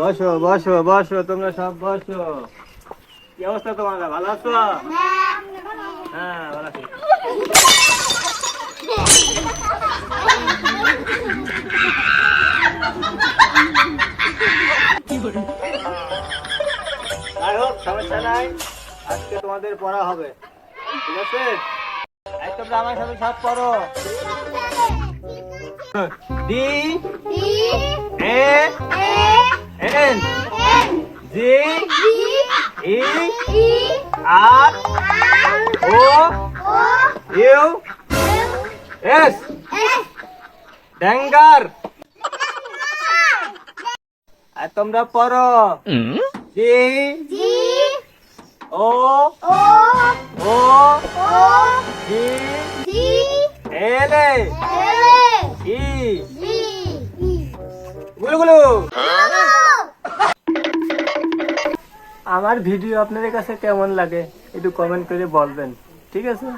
বসো বসো বসো, তোমরা সব বসো। কি অবস্থা তোমার, ভালো আছো? হ্যাঁ ভালো আছি। যাই হোক, সমস্যা নাই, আজকে তোমাদের পড়া হবে, ঠিক আছে? এই তোমরা আমার সাথে সব পড়ো। D A N G E R O U S danger. আর তোমরা পড়ো জি ও ও জি এল ই গুলো গুলো। আমার ভিডিও আপনাদের কাছে কেমন লাগে একটু কমেন্ট করে বলবেন, ঠিক আছে?